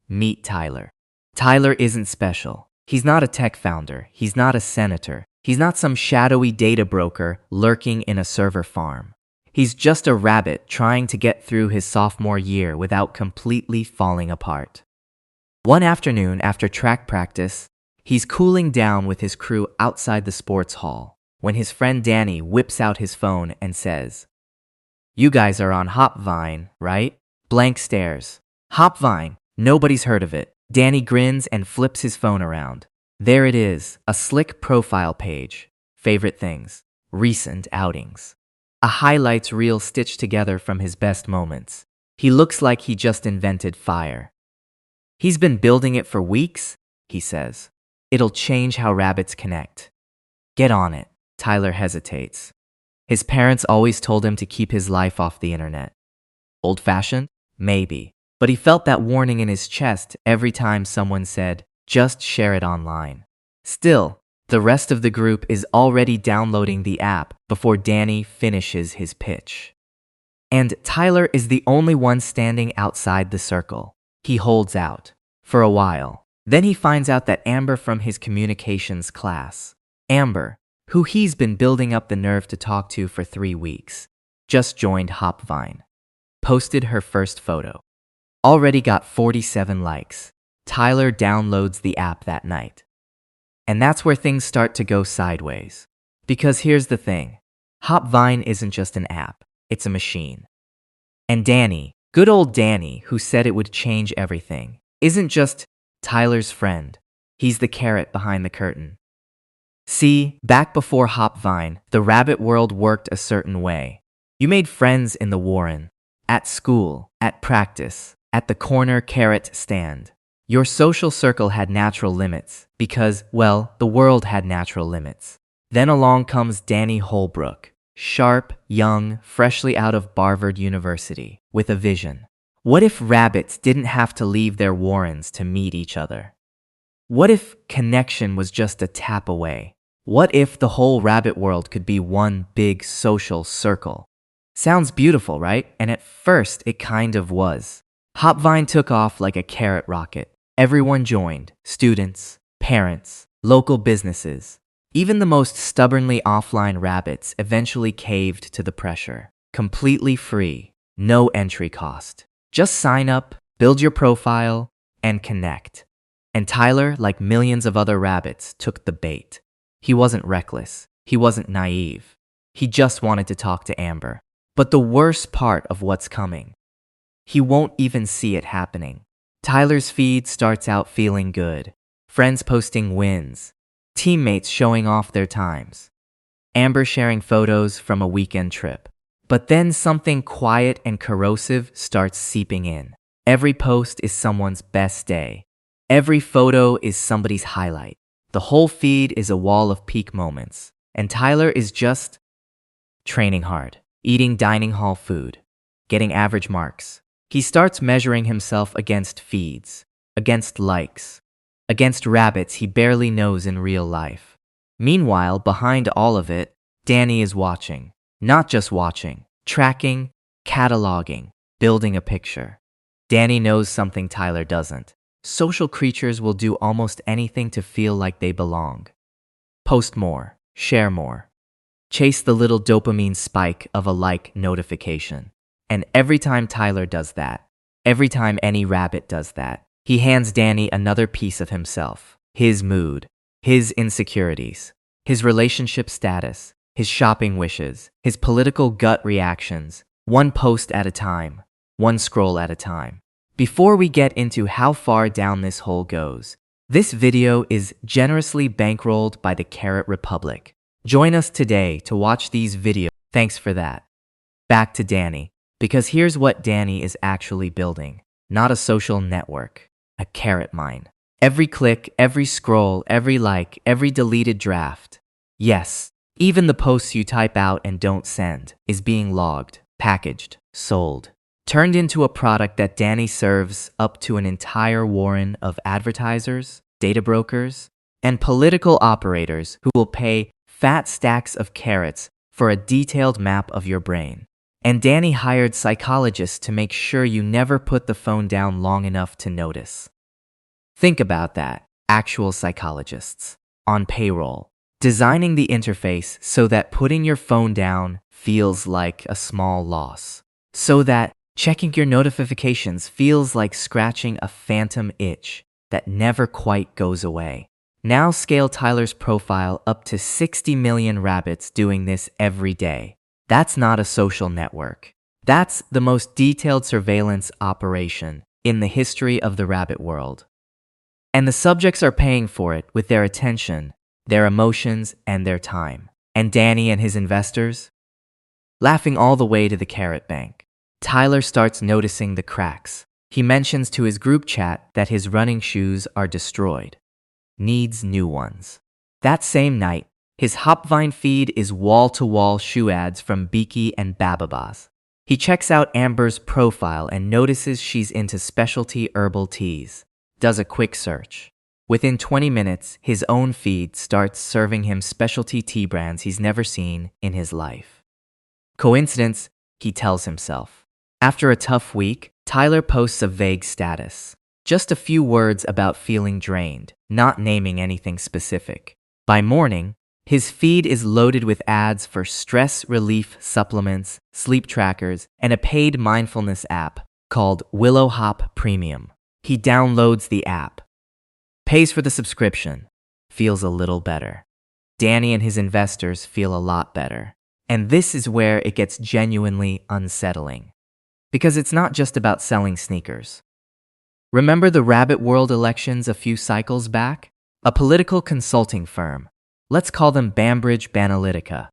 Meet Tyler. Tyler isn't special. He's not a tech founder. He's not a senator. He's not some shadowy data broker lurking in a server farm. He's just a rabbit trying to get through his sophomore year without completely falling apart. One afternoon after track practice, he's cooling down with his crew outside the sports hall when his friend Danny whips out his phone and says, "You guys are on Hopvine, right?" Blank stares. Hopvine. Nobody's heard of it. Danny grins and flips his phone around. There it is, a slick profile page. Favorite things. Recent outings. A highlights reel stitched together from his best moments. He looks like he just invented fire. He's been building it for weeks, he says. It'll change how rabbits connect. Get on it. Tyler hesitates. His parents always told him to keep his life off the internet. Old-fashioned? Maybe. But he felt that warning in his chest every time someone said, "Just share it online." Still, the rest of the group is already downloading the app before Danny finishes his pitch. And Tyler is the only one standing outside the circle. He holds out. For a while. Then he finds out that Amber from his communications class, Amber, who he's been building up the nerve to talk to for 3 weeks, just joined Hopvine. Posted her first photo. Already got 47 likes. Tyler downloads the app that night. And that's where things start to go sideways. Because here's the thing. Hopvine isn't just an app. It's a machine. And Danny, good old Danny, who said it would change everything, isn't just Tyler's friend. He's the carrot behind the curtain. See, back before Hopvine, the rabbit world worked a certain way. You made friends in the Warren, at school, at practice, at the corner carrot stand. Your social circle had natural limits because, well, the world had natural limits. Then along comes Danny Holbrook, sharp, young, freshly out of Harvard University, with a vision. What if rabbits didn't have to leave their warrens to meet each other? What if connection was just a tap away? What if the whole rabbit world could be one big social circle? Sounds beautiful, right? And at first, it kind of was. Hopvine took off like a carrot rocket. Everyone joined. Students, parents, local businesses. Even the most stubbornly offline rabbits eventually caved to the pressure. Completely free. No entry cost. Just sign up, build your profile, and connect. And Tyler, like millions of other rabbits, took the bait. He wasn't reckless. He wasn't naive. He just wanted to talk to Amber. But the worst part of what's coming. He won't even see it happening. Tyler's feed starts out feeling good. Friends posting wins. Teammates showing off their times. Amber sharing photos from a weekend trip. But then something quiet and corrosive starts seeping in. Every post is someone's best day. Every photo is somebody's highlight. The whole feed is a wall of peak moments. And Tyler is just training hard, eating dining hall food, getting average marks. He starts measuring himself against feeds, against likes, against rabbits he barely knows in real life. Meanwhile, behind all of it, Danny is watching. Not just watching, tracking, cataloging, building a picture. Danny knows something Tyler doesn't. Social creatures will do almost anything to feel like they belong. Post more, share more. Chase the little dopamine spike of a like notification. And every time Tyler does that, every time any rabbit does that, he hands Danny another piece of himself, his mood, his insecurities, his relationship status, his shopping wishes, his political gut reactions, one post at a time, one scroll at a time. Before we get into how far down this hole goes, this video is generously bankrolled by the Carrot Republic. Join us today to watch these videos. Thanks for that. Back to Danny. Because here's what Danny is actually building. Not a social network. A carrot mine. Every click, every scroll, every like, every deleted draft. Yes, even the posts you type out and don't send is being logged, packaged, sold. Turned into a product that Danny serves up to an entire warren of advertisers, data brokers, and political operators who will pay fat stacks of carrots for a detailed map of your brain. And Danny hired psychologists to make sure you never put the phone down long enough to notice. Think about that. Actual psychologists on payroll, designing the interface so that putting your phone down feels like a small loss, so that checking your notifications feels like scratching a phantom itch that never quite goes away. Now scale Tyler's profile up to 60 million rabbits doing this every day. That's not a social network. That's the most detailed surveillance operation in the history of the rabbit world. And the subjects are paying for it with their attention, their emotions, and their time. And Danny and his investors? Laughing all the way to the carrot bank. Tyler starts noticing the cracks. He mentions to his group chat that his running shoes are destroyed. Needs new ones. That same night, his Hopvine feed is wall-to-wall shoe ads from Beaky and Bababas. He checks out Amber's profile and notices she's into specialty herbal teas. Does a quick search. Within 20 minutes, his own feed starts serving him specialty tea brands he's never seen in his life. Coincidence, he tells himself. After a tough week, Tyler posts a vague status. Just a few words about feeling drained, not naming anything specific. By morning, his feed is loaded with ads for stress relief supplements, sleep trackers, and a paid mindfulness app called Willow Hop Premium. He downloads the app, pays for the subscription, feels a little better. Danny and his investors feel a lot better. And this is where it gets genuinely unsettling. Because it's not just about selling sneakers. Remember the Rabbit World elections a few cycles back? A political consulting firm, let's call them Bambridge Banalytica,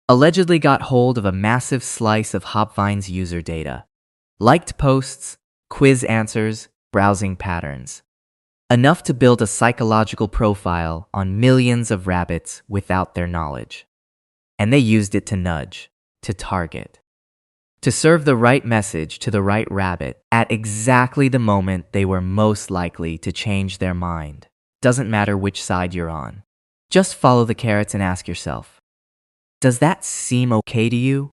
allegedly got hold of a massive slice of Hopvine's user data. Liked posts, quiz answers, browsing patterns. Enough to build a psychological profile on millions of rabbits without their knowledge. And they used it to nudge, to target, to serve the right message to the right rabbit at exactly the moment they were most likely to change their mind. Doesn't matter which side you're on. Just follow the carrots and ask yourself, does that seem okay to you?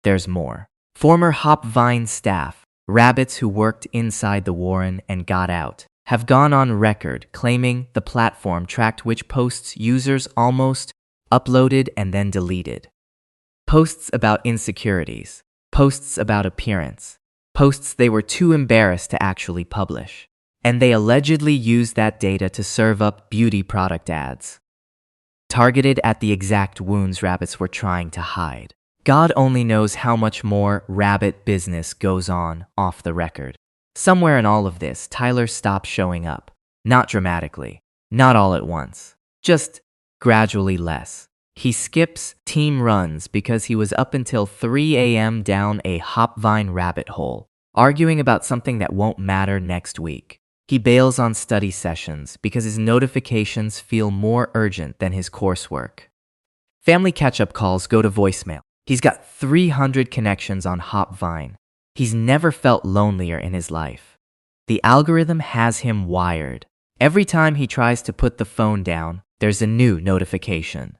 There's more. Former Hopvine staff, rabbits who worked inside the Warren and got out, have gone on record claiming the platform tracked which posts users almost uploaded and then deleted. Posts about insecurities, posts about appearance, posts they were too embarrassed to actually publish. And they allegedly used that data to serve up beauty product ads, targeted at the exact wounds rabbits were trying to hide. God only knows how much more rabbit business goes on off the record. Somewhere in all of this, Tyler stops showing up. Not dramatically, not all at once, just gradually less. He skips team runs because he was up until 3 a.m. down a Hopvine rabbit hole, arguing about something that won't matter next week. He bails on study sessions because his notifications feel more urgent than his coursework. Family catch-up calls go to voicemail. He's got 300 connections on Hopvine. He's never felt lonelier in his life. The algorithm has him wired. Every time he tries to put the phone down, there's a new notification.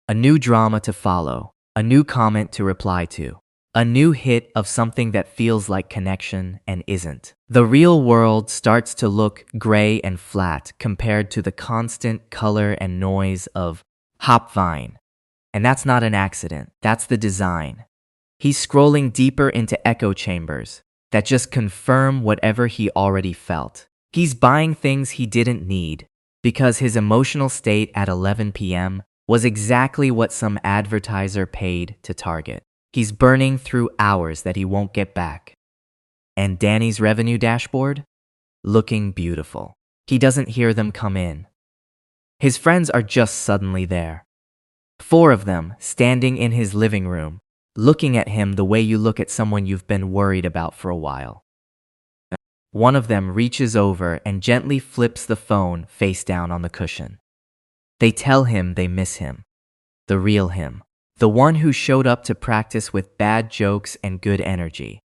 A new drama to follow. A new comment to reply to. A new hit of something that feels like connection and isn't. The real world starts to look gray and flat compared to the constant color and noise of Hopvine. And that's not an accident, that's the design. He's scrolling deeper into echo chambers that just confirm whatever he already felt. He's buying things he didn't need because his emotional state at 11 p.m. was exactly what some advertiser paid to target. He's burning through hours that he won't get back. And Danny's revenue dashboard? Looking beautiful. He doesn't hear them come in. His friends are just suddenly there. 4 of them standing in his living room, looking at him the way you look at someone you've been worried about for a while. One of them reaches over and gently flips the phone face down on the cushion. They tell him they miss him. The real him. The one who showed up to practice with bad jokes and good energy.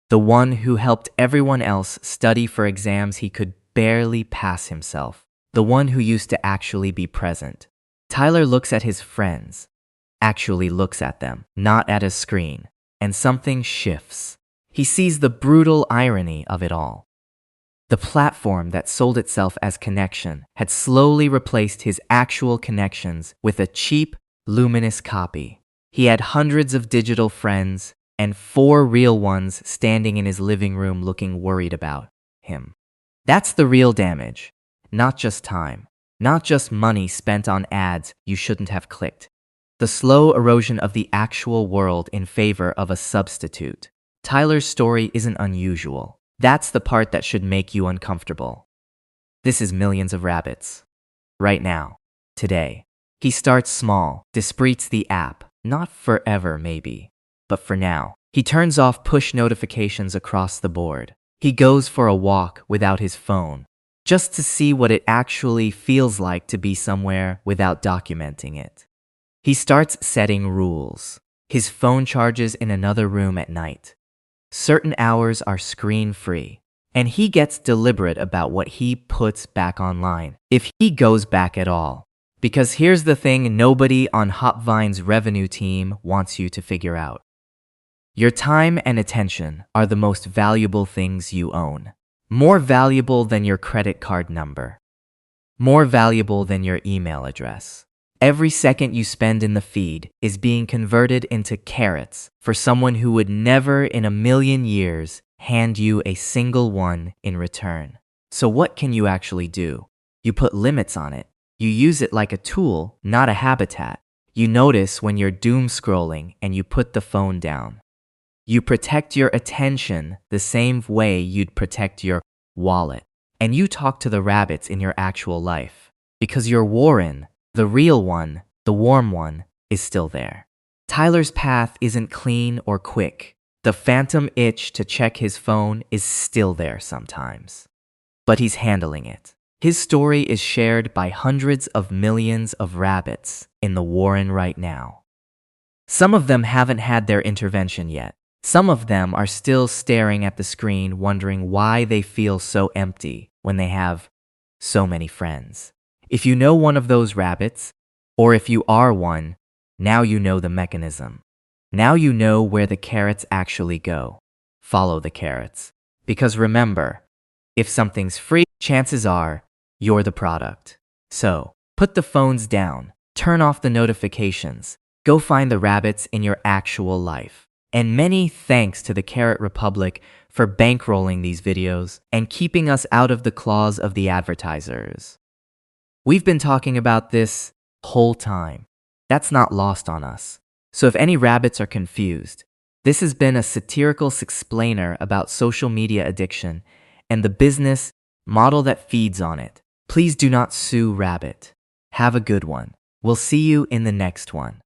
The one who helped everyone else study for exams he could barely pass himself. The one who used to actually be present. Tyler looks at his friends. Actually looks at them, not at a screen. And something shifts. He sees the brutal irony of it all. The platform that sold itself as connection had slowly replaced his actual connections with a cheap, luminous copy. He had hundreds of digital friends and 4 real ones standing in his living room looking worried about him. That's the real damage. Not just time. Not just money spent on ads you shouldn't have clicked. The slow erosion of the actual world in favor of a substitute. Tyler's story isn't unusual. That's the part that should make you uncomfortable. This is Millions of Rabbits. Right now. Today. He starts small, dispreets the app. Not forever, maybe. But for now. He turns off push notifications across the board. He goes for a walk without his phone, just to see what it actually feels like to be somewhere without documenting it. He starts setting rules. His phone charges in another room at night. Certain hours are screen-free, and he gets deliberate about what he puts back online, if he goes back at all. Because here's the thing nobody on Hopvine's revenue team wants you to figure out. Your time and attention are the most valuable things you own. More valuable than your credit card number. More valuable than your email address. Every second you spend in the feed is being converted into carrots for someone who would never in a million years hand you a single one in return. So what can you actually do? You put limits on it. You use it like a tool, not a habitat. You notice when you're doom scrolling and you put the phone down. You protect your attention the same way you'd protect your wallet. And you talk to the rabbits in your actual life. Because your Warren, the real one, the warm one, is still there. Tyler's path isn't clean or quick. The phantom itch to check his phone is still there sometimes. But he's handling it. His story is shared by hundreds of millions of rabbits in the Warren right now. Some of them haven't had their intervention yet. Some of them are still staring at the screen wondering why they feel so empty when they have so many friends. If you know one of those rabbits, or if you are one, now you know the mechanism. Now you know where the carrots actually go. Follow the carrots. Because remember, if something's free, chances are you're the product. So, put the phones down, turn off the notifications, go find the rabbits in your actual life. And many thanks to the Carrot Republic for bankrolling these videos and keeping us out of the claws of the advertisers. We've been talking about this whole time. That's not lost on us. So if any rabbits are confused, this has been a satirical explainer about social media addiction and the business model that feeds on it. Please do not sue Rabbit. Have a good one. We'll see you in the next one.